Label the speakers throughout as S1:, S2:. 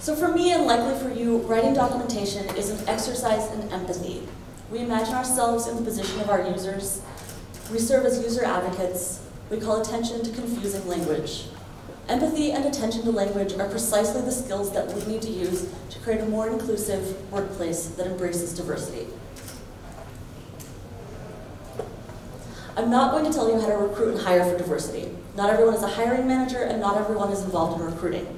S1: So for me, and likely for you, writing documentation is an exercise in empathy. We imagine ourselves in the position of our users. We serve as user advocates. We call attention to confusing language. Empathy and attention to language are precisely the skills that we need to use to create a more inclusive workplace that embraces diversity. I'm not going to tell you how to recruit and hire for diversity. Not everyone is a hiring manager, and not everyone is involved in recruiting.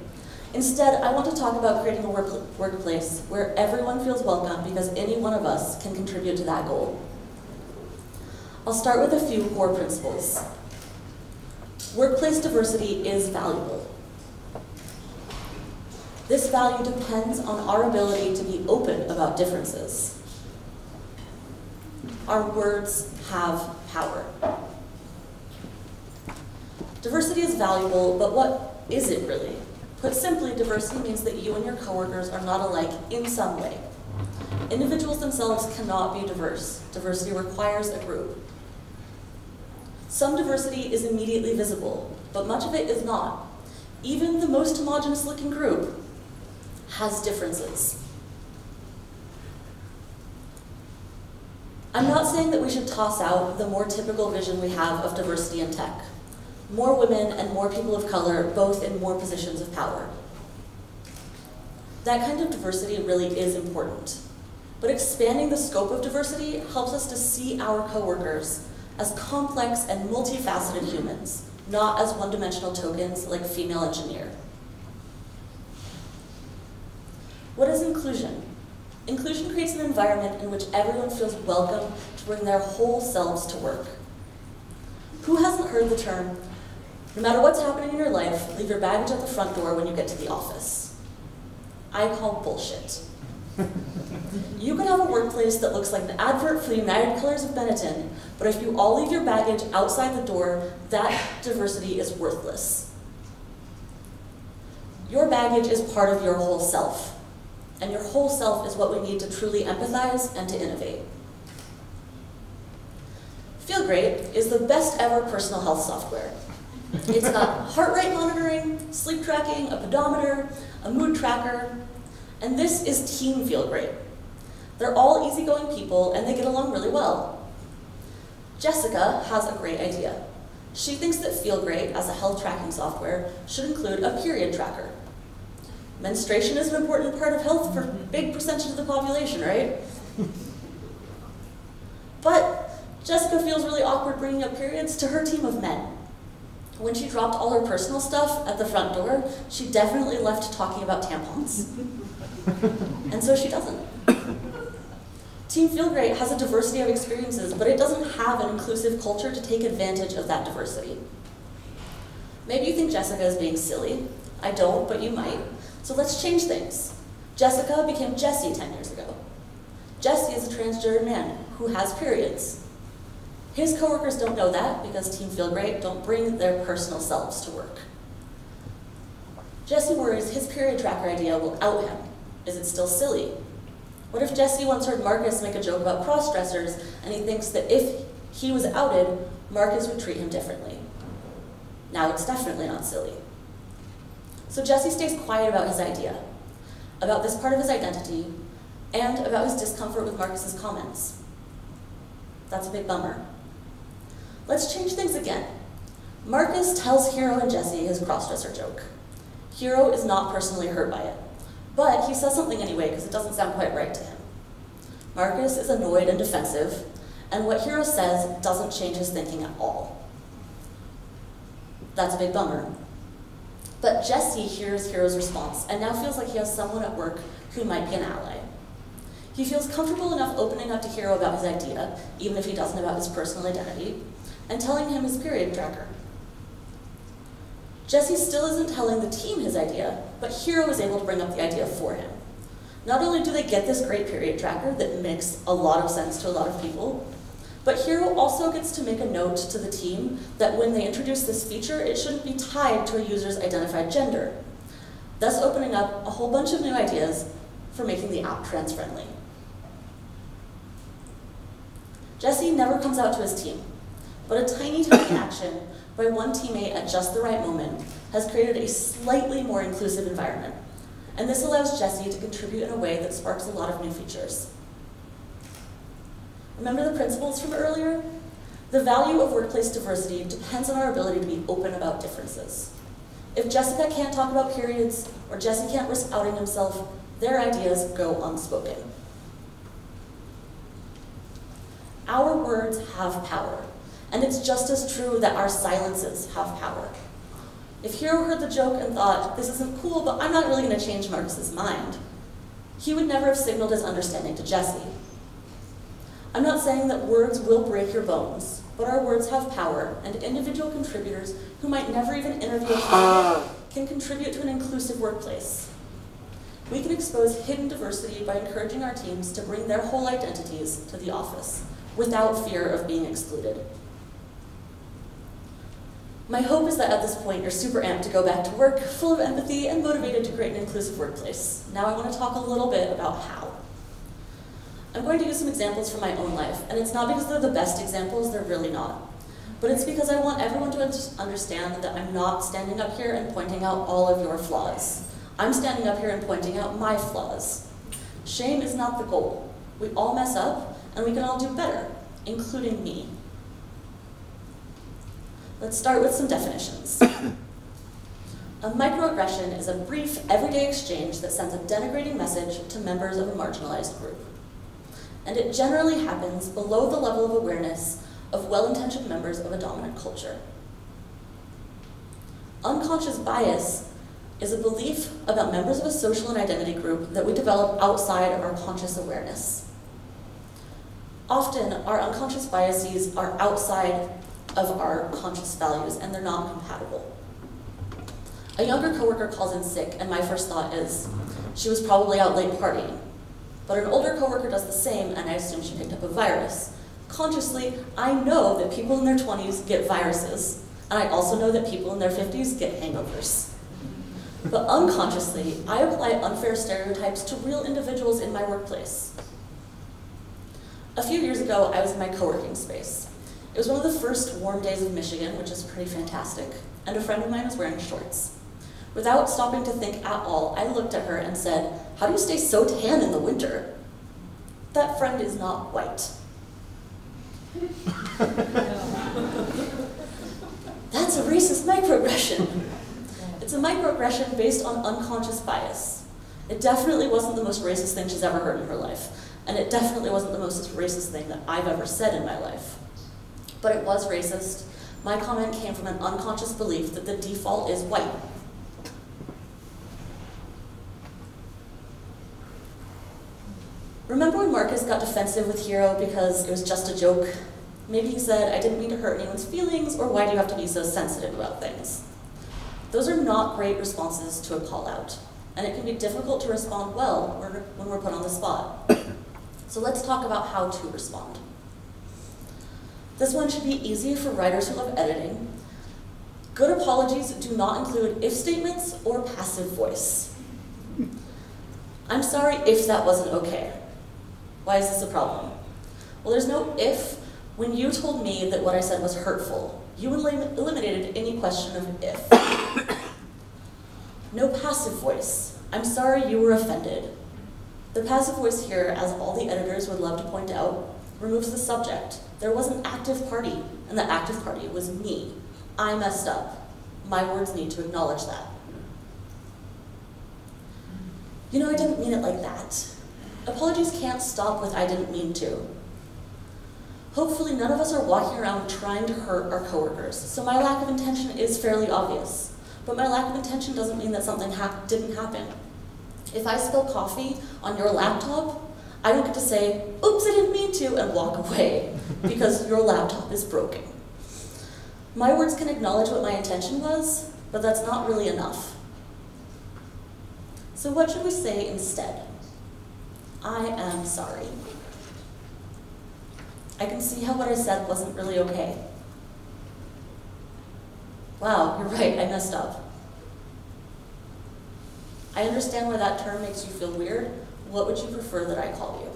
S1: Instead, I want to talk about creating a workplace where everyone feels welcome because any one of us can contribute to that goal. I'll start with a few core principles. Workplace diversity is valuable. This value depends on our ability to be open about differences. Our words have power. Diversity is valuable, but what is it really? Put simply, diversity means that you and your coworkers are not alike in some way. Individuals themselves cannot be diverse. Diversity requires a group. Some diversity is immediately visible, but much of it is not. Even the most homogeneous looking group has differences. I'm not saying that we should toss out the more typical vision we have of diversity in tech. More women and more people of color, both in more positions of power. That kind of diversity really is important. But expanding the scope of diversity helps us to see our coworkers as complex and multifaceted humans, not as one-dimensional tokens like female engineer. What is inclusion? Inclusion creates an environment in which everyone feels welcome to bring their whole selves to work. Who hasn't heard the term, no matter what's happening in your life, leave your baggage at the front door when you get to the office? I call bullshit. You can have a workplace that looks like the advert for the United Colors of Benetton, but if you all leave your baggage outside the door, that diversity is worthless. Your baggage is part of your whole self, and your whole self is what we need to truly empathize and to innovate. Feel Great is the best ever personal health software. It's got heart rate monitoring, sleep tracking, a pedometer, a mood tracker, and this is Team Feel Great. They're all easygoing people and they get along really well. Jessica has a great idea. She thinks that Feel Great, as a health tracking software, should include a period tracker. Menstruation is an important part of health for a big percentage of the population, right? But Jessica feels really awkward bringing up periods to her team of men. When she dropped all her personal stuff at the front door, she definitely left talking about tampons. And so she doesn't. Team Feel Great has a diversity of experiences, but it doesn't have an inclusive culture to take advantage of that diversity. Maybe you think Jessica is being silly. I don't, but you might. So let's change things. Jessica became Jessie 10 years ago. Jessie is a transgender man who has periods. His coworkers don't know that because Team Feel Great don't bring their personal selves to work. Jessie worries his period tracker idea will out him. Is it still silly? What if Jessie once heard Marcus make a joke about cross-dressers and he thinks that if he was outed, Marcus would treat him differently? Now it's definitely not silly. So Jessie stays quiet about his idea, about this part of his identity, and about his discomfort with Marcus's comments. That's a big bummer. Let's change things again. Marcus tells Hero and Jessie his crossdresser joke. Hero is not personally hurt by it, but he says something anyway because it doesn't sound quite right to him. Marcus is annoyed and defensive, and what Hero says doesn't change his thinking at all. That's a big bummer. But Jessie hears Hero's response and now feels like he has someone at work who might be an ally. He feels comfortable enough opening up to Hero about his idea, even if he doesn't about his personal identity, and telling him his period tracker. Jessie still isn't telling the team his idea, but Hero is able to bring up the idea for him. Not only do they get this great period tracker that makes a lot of sense to a lot of people, but Hero also gets to make a note to the team that when they introduce this feature, it shouldn't be tied to a user's identified gender, thus opening up a whole bunch of new ideas for making the app trans-friendly. Jessie never comes out to his team, but a tiny action by one teammate at just the right moment has created a slightly more inclusive environment. and this allows Jessie to contribute in a way that sparks a lot of new features. Remember the principles from earlier? The value of workplace diversity depends on our ability to be open about differences. If Jessica can't talk about periods, or Jesse can't risk outing himself, their ideas go unspoken. Our words have power, and it's just as true that our silences have power. If Hero heard the joke and thought, this isn't cool, but I'm not really going to change Marcus's mind, he would never have signaled his understanding to Jessie. I'm not saying that words will break your bones, but our words have power, and individual contributors who might never even interview a candidate can contribute to an inclusive workplace. We can expose hidden diversity by encouraging our teams to bring their whole identities to the office, without fear of being excluded. My hope is that at this point you're super amped to go back to work, full of empathy and motivated to create an inclusive workplace. Now I want to talk a little bit about how. I'm going to use some examples from my own life, and it's not because they're the best examples, they're really not. But it's because I want everyone to understand that I'm not standing up here and pointing out all of your flaws. I'm standing up here and pointing out my flaws. Shame is not the goal. We all mess up, and we can all do better, including me. Let's start with some definitions. A microaggression is a brief, everyday exchange that sends a denigrating message to members of a marginalized group. And it generally happens below the level of awareness of well-intentioned members of a dominant culture. Unconscious bias is a belief about members of a social and identity group that we develop outside of our conscious awareness. Often, our unconscious biases are outside of our conscious values, and they're not compatible. A younger coworker calls in sick, and my first thought is, she was probably out late partying. But an older coworker does the same, and I assume she picked up a virus. Consciously, I know that people in their 20s get viruses, and I also know that people in their 50s get hangovers. But unconsciously, I apply unfair stereotypes to real individuals in my workplace. A few years ago, I was in my co-working space. It was one of the first warm days of Michigan, which is pretty fantastic, and a friend of mine was wearing shorts. Without stopping to think at all, I looked at her and said, "How do you stay so tan in the winter?" That friend is not white. That's a racist microaggression. It's a microaggression based on unconscious bias. It definitely wasn't the most racist thing she's ever heard in her life, and it definitely wasn't the most racist thing that I've ever said in my life. But it was racist. My comment came from an unconscious belief that the default is white. Remember when Marcus got defensive with Hero because it was just a joke? Maybe he said, "I didn't mean to hurt anyone's feelings," or "Why do you have to be so sensitive about things?" Those are not great responses to a call out, and it can be difficult to respond well when we're put on the spot. So let's talk about how to respond. This one should be easy for writers who love editing. Good apologies do not include if statements or passive voice. "I'm sorry if that wasn't okay." Why is this a problem? Well, there's no if. When you told me that what I said was hurtful, you eliminated any question of if. No passive voice. "I'm sorry you were offended." The passive voice here, as all the editors would love to point out, removes the subject. There was an active party, and the active party was me. I messed up. My words need to acknowledge that. "You know, I didn't mean it like that." Apologies can't stop with "I didn't mean to." Hopefully none of us are walking around trying to hurt our coworkers, so my lack of intention is fairly obvious. But my lack of intention doesn't mean that something didn't happen. If I spill coffee on your laptop, I don't get to say, "Oops, I didn't mean to," and walk away, because your laptop is broken. My words can acknowledge what my intention was, but that's not really enough. So what should we say instead? "I am sorry. I can see how what I said wasn't really okay. Wow, you're right, I messed up. I understand why that term makes you feel weird. What would you prefer that I call you?"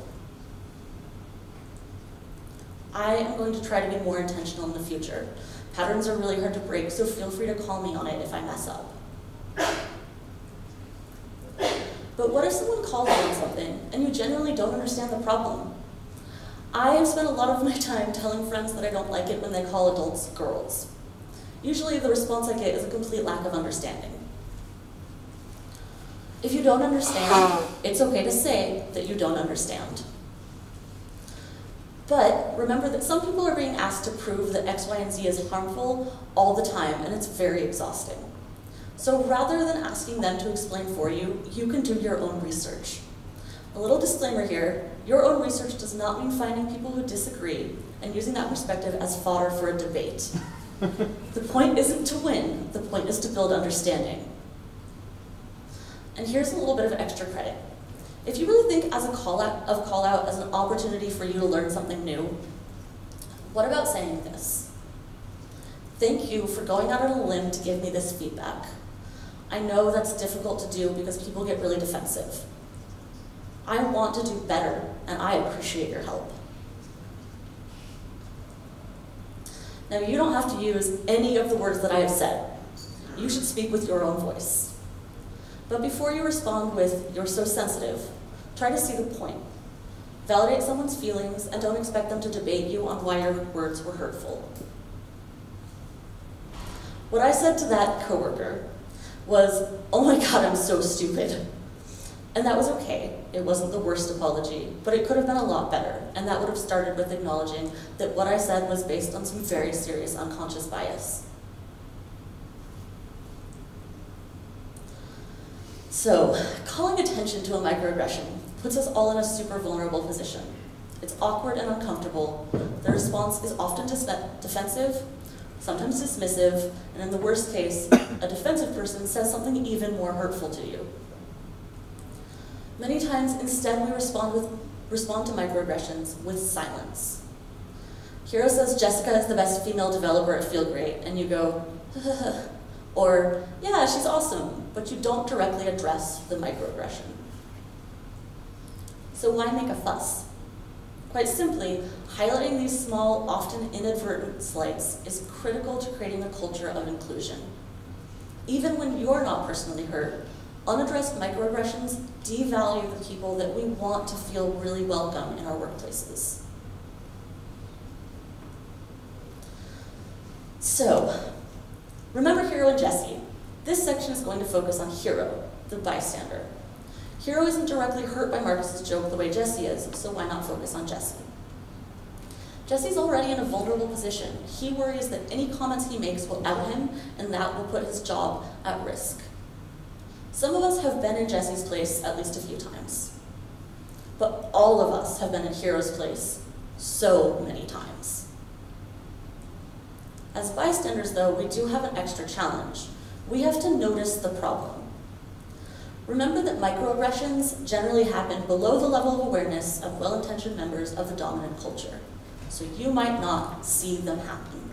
S1: I am going to try to be more intentional in the future. Patterns are really hard to break, so feel free to call me on it if I mess up. But what if someone calls you on something and you genuinely don't understand the problem? I have spent a lot of my time telling friends that I don't like it when they call adults girls. Usually the response I get is a complete lack of understanding. If you don't understand, it's okay to say that you don't understand. But remember that some people are being asked to prove that X, Y, and Z is harmful all the time, and it's very exhausting. So rather than asking them to explain for you, you can do your own research. A little disclaimer here, your own research does not mean finding people who disagree and using that perspective as fodder for a debate. The point isn't to win, the point is to build understanding. And here's a little bit of extra credit. If you really think of Callout as an opportunity for you to learn something new, what about saying this? Thank you for going out on a limb to give me this feedback. I know that's difficult to do because people get really defensive. I want to do better, and I appreciate your help. Now, you don't have to use any of the words that I have said. You should speak with your own voice. But before you respond with, "You're so sensitive," try to see the point. Validate someone's feelings and don't expect them to debate you on why your words were hurtful. What I said to that coworker was, "Oh my God, I'm so stupid." And that was okay. It wasn't the worst apology, but it could have been a lot better, and that would have started with acknowledging that what I said was based on some very serious unconscious bias. So, calling attention to a microaggression puts us all in a super vulnerable position. It's awkward and uncomfortable. The response is often defensive, sometimes dismissive, and in the worst case, a defensive person says something even more hurtful to you. Many times, instead, we respond to microaggressions with silence. Hero says Jessica is the best female developer at Feel Great, and you go, or, yeah, she's awesome, but you don't directly address the microaggression. So why make a fuss? Quite simply, highlighting these small, often inadvertent slights is critical to creating a culture of inclusion. Even when you're not personally hurt, unaddressed microaggressions devalue the people that we want to feel really welcome in our workplaces. So, remember Hero and Jessie. This section is going to focus on Hero, the bystander. Hero isn't directly hurt by Marcus's joke the way Jessie is, so why not focus on Jessie? Jesse's already in a vulnerable position. He worries that any comments he makes will out him, and that will put his job at risk. Some of us have been in Jesse's place at least a few times. But all of us have been in Hero's place so many times. As bystanders, though, we do have an extra challenge. We have to notice the problem. Remember that microaggressions generally happen below the level of awareness of well-intentioned members of the dominant culture. So you might not see them happen.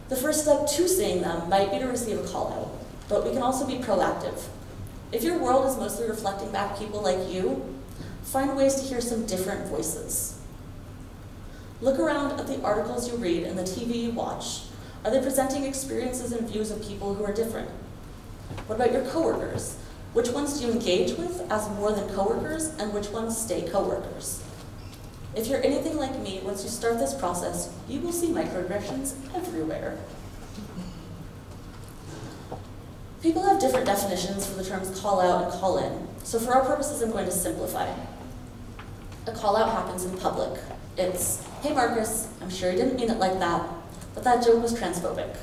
S1: The first step to seeing them might be to receive a call out, but we can also be proactive. If your world is mostly reflecting back people like you, find ways to hear some different voices. Look around at the articles you read and the TV you watch. Are they presenting experiences and views of people who are different? What about your coworkers? Which ones do you engage with as more than coworkers, and which ones stay coworkers? If you're anything like me, once you start this process, you will see microaggressions everywhere. People have different definitions for the terms call out and call in, so for our purposes, I'm going to simplify. A call out happens in public. It's, "Hey Marcus, I'm sure you didn't mean it like that, but that joke was transphobic."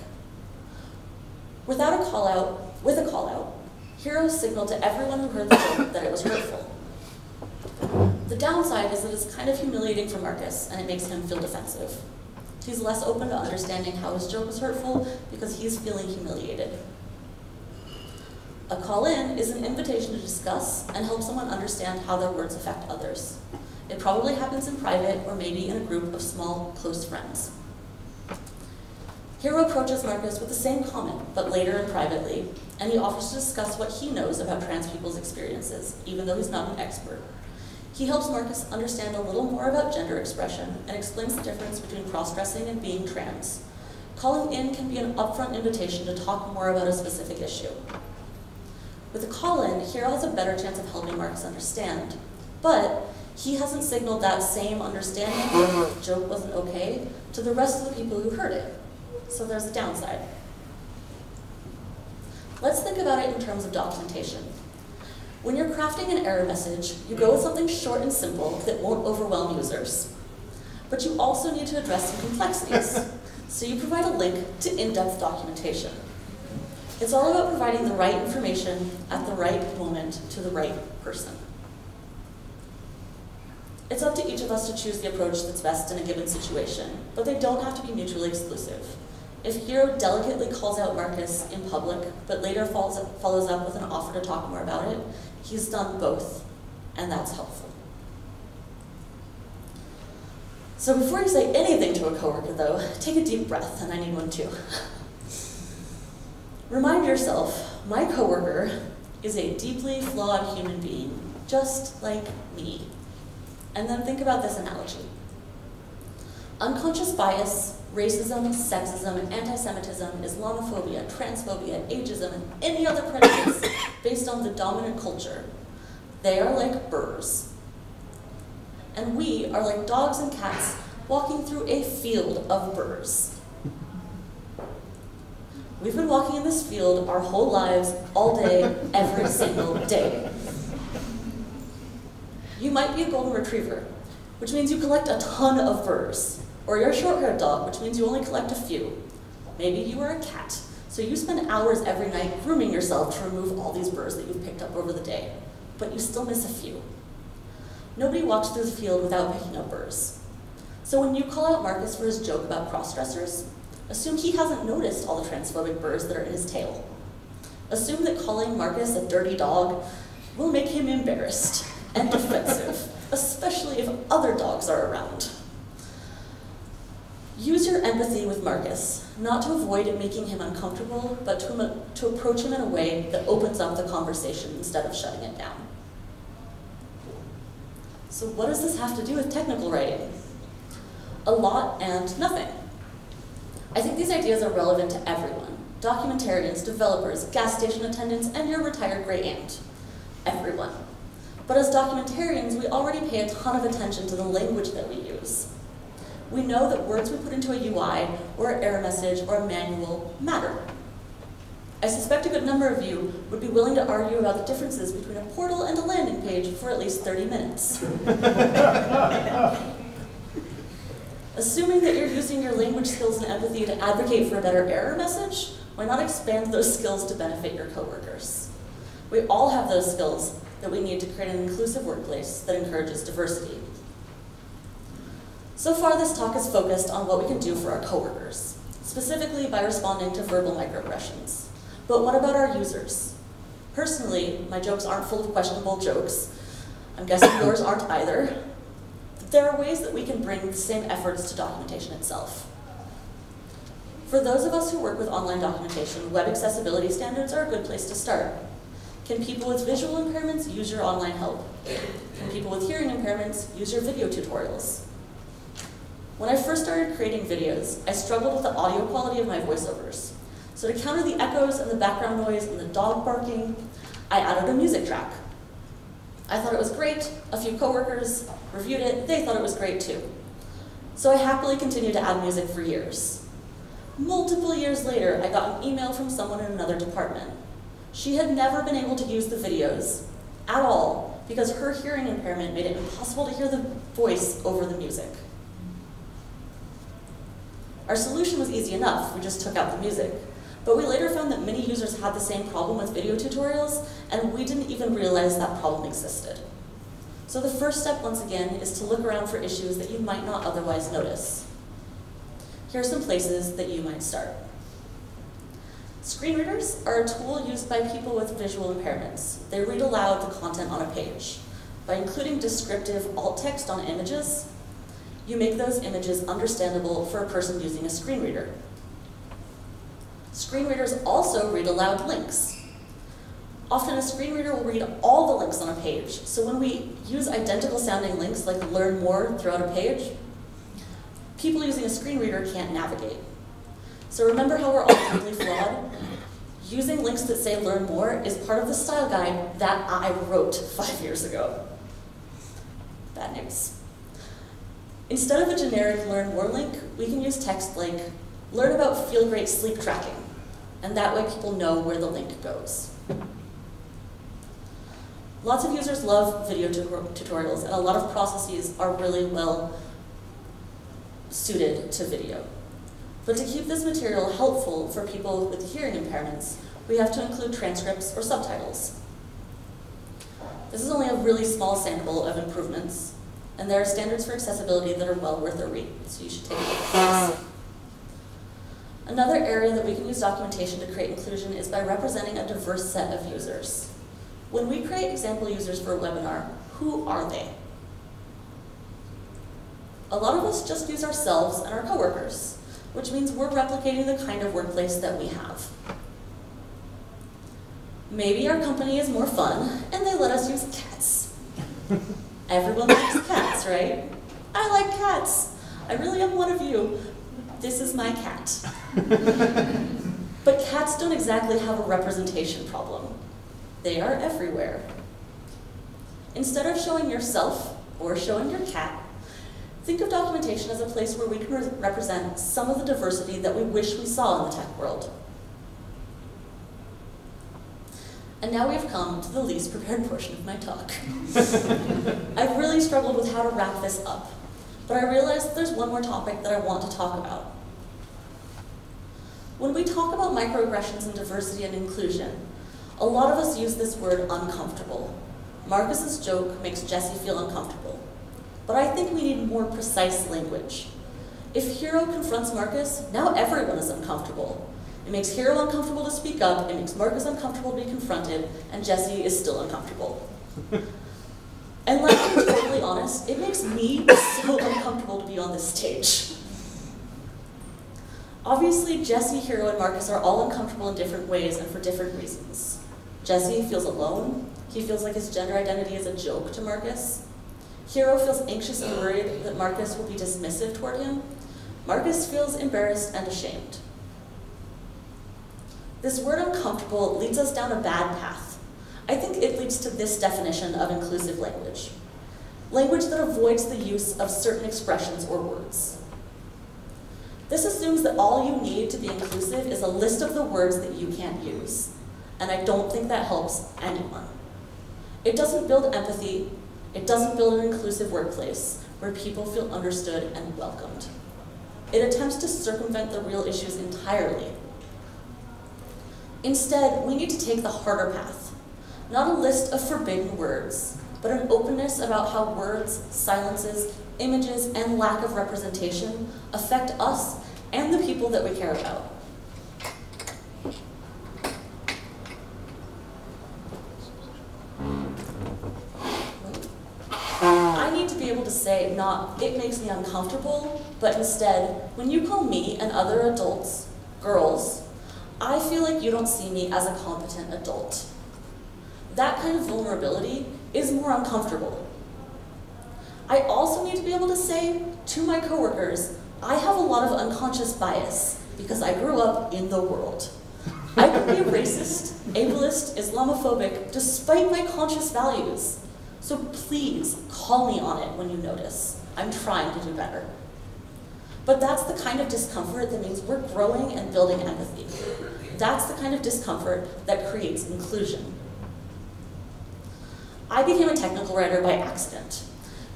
S1: With a call out, Hero signaled to everyone who heard the joke that it was hurtful. The downside is that it's kind of humiliating for Marcus, and it makes him feel defensive. He's less open to understanding how his joke was hurtful because he's feeling humiliated. A call-in is an invitation to discuss and help someone understand how their words affect others. It probably happens in private or maybe in a group of small, close friends. Hero approaches Marcus with the same comment, but later and privately, and he offers to discuss what he knows about trans people's experiences, even though he's not an expert. He helps Marcus understand a little more about gender expression and explains the difference between cross-dressing and being trans. Calling in can be an upfront invitation to talk more about a specific issue. With Callin, Hero has a better chance of helping Marcus understand, but he hasn't signaled that same understanding that the joke wasn't okay to the rest of the people who heard it. So there's a downside. Let's think about it in terms of documentation. When you're crafting an error message, you go with something short and simple that won't overwhelm users. But you also need to address some complexities, so you provide a link to in-depth documentation. It's all about providing the right information at the right moment to the right person. It's up to each of us to choose the approach that's best in a given situation, but they don't have to be mutually exclusive. If Hero delicately calls out Marcus in public, but later follows up with an offer to talk more about it, he's done both, and that's helpful. So before you say anything to a coworker, though, take a deep breath, and I need one too. Remind yourself, my coworker is a deeply flawed human being, just like me. And then think about this analogy. Unconscious bias, racism, sexism, anti-Semitism, Islamophobia, transphobia, ageism, and any other prejudice based on the dominant culture, they are like burrs. And we are like dogs and cats walking through a field of burrs. We've been walking in this field our whole lives, all day, every single day. You might be a golden retriever, which means you collect a ton of burrs. Or you're a short-haired dog, which means you only collect a few. Maybe you are a cat, so you spend hours every night grooming yourself to remove all these burrs that you've picked up over the day, but you still miss a few. Nobody walks through the field without picking up burrs. So when you call out Marcus for his joke about cross-dressers, assume he hasn't noticed all the transphobic burrs that are in his tail. Assume that calling Marcus a dirty dog will make him embarrassed and defensive, especially if other dogs are around. Use your empathy with Marcus, not to avoid making him uncomfortable, but to approach him in a way that opens up the conversation instead of shutting it down. So what does this have to do with technical writing? A lot and nothing. I think these ideas are relevant to everyone. Documentarians, developers, gas station attendants, and your retired gray aunt. Everyone. But as documentarians, we already pay a ton of attention to the language that we use. We know that words we put into a UI, or an error message, or a manual matter. I suspect a good number of you would be willing to argue about the differences between a portal and a landing page for at least 30 minutes. Assuming that you're using your language skills and empathy to advocate for a better error message, why not expand those skills to benefit your coworkers? We all have those skills that we need to create an inclusive workplace that encourages diversity. So far, this talk is focused on what we can do for our coworkers, specifically by responding to verbal microaggressions. But what about our users? Personally, my jokes aren't full of questionable jokes. I'm guessing yours aren't either. There are ways that we can bring the same efforts to documentation itself. For those of us who work with online documentation, web accessibility standards are a good place to start. Can people with visual impairments use your online help? Can people with hearing impairments use your video tutorials? When I first started creating videos, I struggled with the audio quality of my voiceovers. So to counter the echoes and the background noise and the dog barking, I added a music track. I thought it was great, a few coworkers reviewed it, they thought it was great too. So I happily continued to add music for years. Multiple years later, I got an email from someone in another department. She had never been able to use the videos at all because her hearing impairment made it impossible to hear the voice over the music. Our solution was easy enough, we just took out the music. But we later found that many users had the same problem with video tutorials, and we didn't even realize that problem existed. So the first step, once again, is to look around for issues that you might not otherwise notice. Here are some places that you might start. Screen readers are a tool used by people with visual impairments. They read aloud the content on a page. By including descriptive alt text on images, you make those images understandable for a person using a screen reader. Screen readers also read aloud links. Often a screen reader will read all the links on a page, so when we use identical sounding links like learn more throughout a page, people using a screen reader can't navigate. So remember how we're all deeply flawed? Using links that say learn more is part of the style guide that I wrote 5 years ago. Bad news. Instead of a generic learn more link, we can use text like learn about feel great sleep tracking, and that way people know where the link goes. Lots of users love video tutorials, and a lot of processes are really well suited to video. But to keep this material helpful for people with hearing impairments, we have to include transcripts or subtitles. This is only a really small sample of improvements, and there are standards for accessibility that are well worth a read, so you should take a look at this. Another area that we can use documentation to create inclusion is by representing a diverse set of users. When we create example users for a webinar, who are they? A lot of us just use ourselves and our coworkers, which means we're replicating the kind of workplace that we have. Maybe our company is more fun, and they let us use cats. Everyone likes cats, right? I like cats. I really am one of you. This is my cat. But cats don't exactly have a representation problem. They are everywhere. Instead of showing yourself or showing your cat, think of documentation as a place where we can represent some of the diversity that we wish we saw in the tech world. And now we've come to the least prepared portion of my talk. I've really struggled with how to wrap this up, but I realized there's one more topic that I want to talk about. When we talk about microaggressions and diversity and inclusion, a lot of us use this word uncomfortable. Marcus's joke makes Jesse feel uncomfortable. But I think we need more precise language. If Hero confronts Marcus, now everyone is uncomfortable. It makes Hero uncomfortable to speak up, it makes Marcus uncomfortable to be confronted, and Jesse is still uncomfortable. And let's be totally honest, it makes me so uncomfortable to be on this stage. Obviously, Jesse, Hero, and Marcus are all uncomfortable in different ways and for different reasons. Jesse feels alone. He feels like his gender identity is a joke to Marcus. Hero feels anxious and worried that Marcus will be dismissive toward him. Marcus feels embarrassed and ashamed. This word uncomfortable leads us down a bad path. I think it leads to this definition of inclusive language. Language that avoids the use of certain expressions or words. This assumes that all you need to be inclusive is a list of the words that you can't use. And I don't think that helps anyone. It doesn't build empathy. It doesn't build an inclusive workplace where people feel understood and welcomed. It attempts to circumvent the real issues entirely. Instead, we need to take the harder path. Not a list of forbidden words, but an openness about how words, silences, images, and lack of representation affect us and the people that we care about. I need to be able to say not, it makes me uncomfortable, but instead, when you call me and other adults girls, I feel like you don't see me as a competent adult. That kind of vulnerability is more uncomfortable. I also need to be able to say to my coworkers, I have a lot of unconscious bias because I grew up in the world. I can be racist, ableist, Islamophobic, despite my conscious values. So please call me on it when you notice. I'm trying to do better. But that's the kind of discomfort that means we're growing and building empathy. That's the kind of discomfort that creates inclusion. I became a technical writer by accident,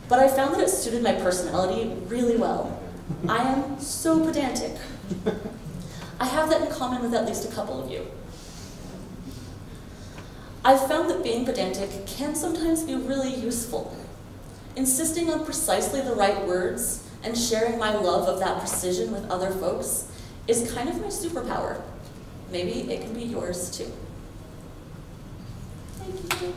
S1: but I found that it suited my personality really well. I am so pedantic. I have that in common with at least a couple of you. I've found that being pedantic can sometimes be really useful. Insisting on precisely the right words and sharing my love of that precision with other folks is kind of my superpower. Maybe it can be yours too. Thank you.